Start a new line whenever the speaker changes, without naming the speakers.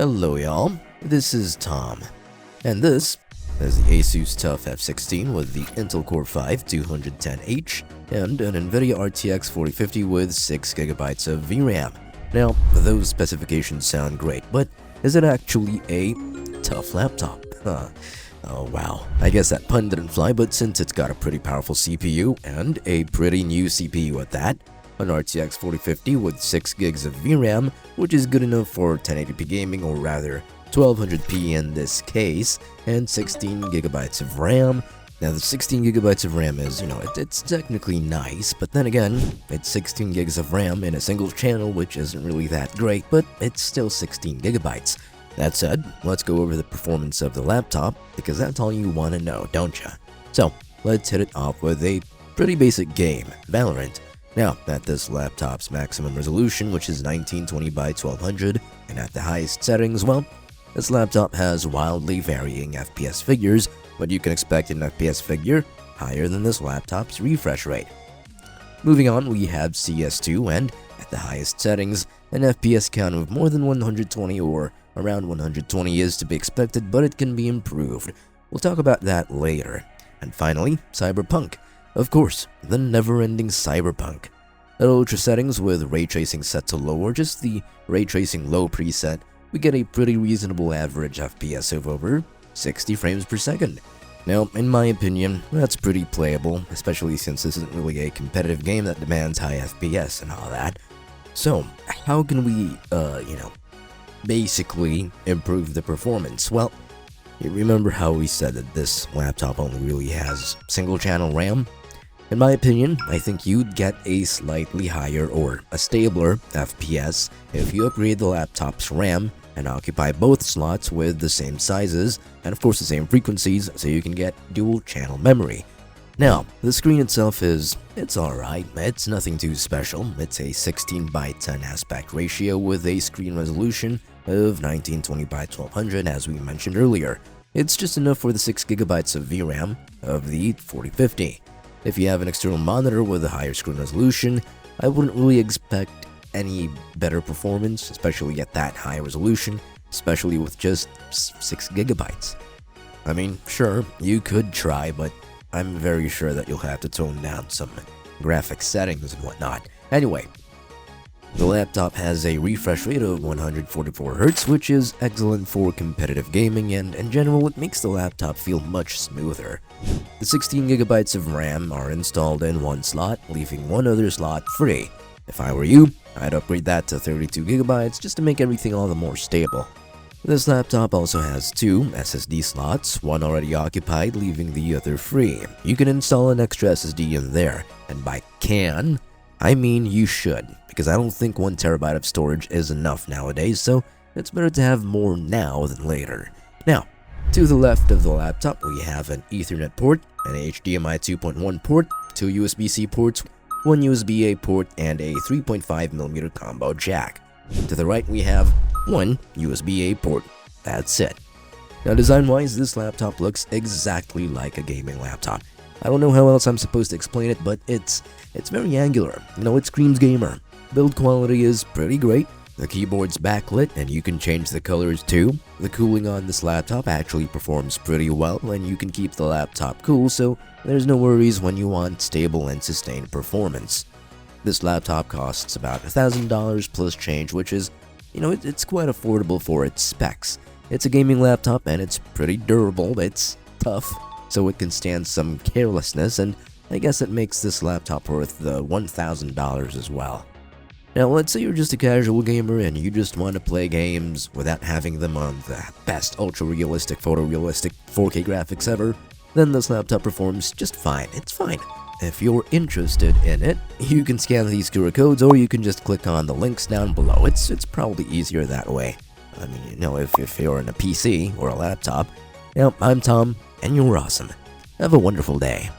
Hello y'all, this is Tom, and this is the ASUS TUF F16 with the Intel Core 5 210H and an NVIDIA RTX 4050 with 6GB of VRAM. Now, those specifications sound great, but is it actually a TUF laptop? Oh wow, I guess that pun didn't fly, but since it's got a pretty powerful CPU and a pretty new CPU at that, an RTX 4050 with 6GB of VRAM, which is good enough for 1080p gaming, or rather 1200p in this case, and 16GB of RAM. Now the 16GB of RAM is, it's technically nice, but then again, it's 16GB of RAM in a single channel, which isn't really that great, but it's still 16GB. That said, let's go over the performance of the laptop, because that's all you want to know, don't ya? So, let's hit it off with a pretty basic game, Valorant. Now, at this laptop's maximum resolution, which is 1920 by 1200, and at the highest settings, well, this laptop has wildly varying FPS figures, but you can expect an FPS figure higher than this laptop's refresh rate. Moving on, we have CS2, and at the highest settings, an FPS count of more than 120 or around 120 is to be expected, but it can be improved. We'll talk about that later. And finally, Cyberpunk. Of course, the never-ending Cyberpunk. At ultra settings with ray tracing set to low or just the ray tracing low preset, we get a pretty reasonable average FPS of over 60 frames per second. Now, in my opinion, that's pretty playable, especially since this isn't really a competitive game that demands high FPS and all that. So, how can we, basically improve the performance? Well, you remember how we said that this laptop only really has single-channel RAM? In my opinion, I think you'd get a slightly higher or a stabler FPS if you upgrade the laptop's RAM and occupy both slots with the same sizes and of course the same frequencies, so you can get dual channel memory. Now, the screen itself it's alright, it's nothing too special. It's a 16:10 aspect ratio with a screen resolution of 1920 by 1200 as we mentioned earlier. It's just enough for the 6GB of VRAM of the 4050. If you have an external monitor with a higher screen resolution, I wouldn't really expect any better performance, especially at that high resolution, especially with just 6GB. I mean, sure, you could try, but I'm very sure that you'll have to tone down some graphic settings and whatnot. Anyway, the laptop has a refresh rate of 144Hz, which is excellent for competitive gaming, and in general it makes the laptop feel much smoother. The 16GB of RAM are installed in one slot, leaving one other slot free. If I were you, I'd upgrade that to 32GB just to make everything all the more stable. This laptop also has two SSD slots, one already occupied, leaving the other free. You can install an extra SSD in there, and by can, I mean you should, because I don't think 1TB of storage is enough nowadays, so it's better to have more now than later. Now, to the left of the laptop, we have an Ethernet port, an HDMI 2.1 port, two USB-C ports, one USB-A port, and a 3.5mm combo jack. To the right, we have one USB-A port. That's it. Now, design-wise, this laptop looks exactly like a gaming laptop. I don't know how else I'm supposed to explain it, but it's very angular. It screams gamer. Build quality is pretty great. The keyboard's backlit and you can change the colors too. The cooling on this laptop actually performs pretty well, and you can keep the laptop cool, so there's no worries when you want stable and sustained performance. This laptop costs about $1,000 plus change, which is, it's quite affordable for its specs. It's a gaming laptop and it's pretty durable. It's tough, so it can stand some carelessness, and I guess it makes this laptop worth the $1,000 as well. Now, let's say you're just a casual gamer and you just want to play games without having them on the best ultra-realistic, photorealistic 4K graphics ever, then this laptop performs just fine. It's fine. If you're interested in it, you can scan these QR codes, or you can just click on the links down below. It's probably easier that way. I mean, if you're in a PC or a laptop. Now, I'm Tom, and you're awesome. Have a wonderful day.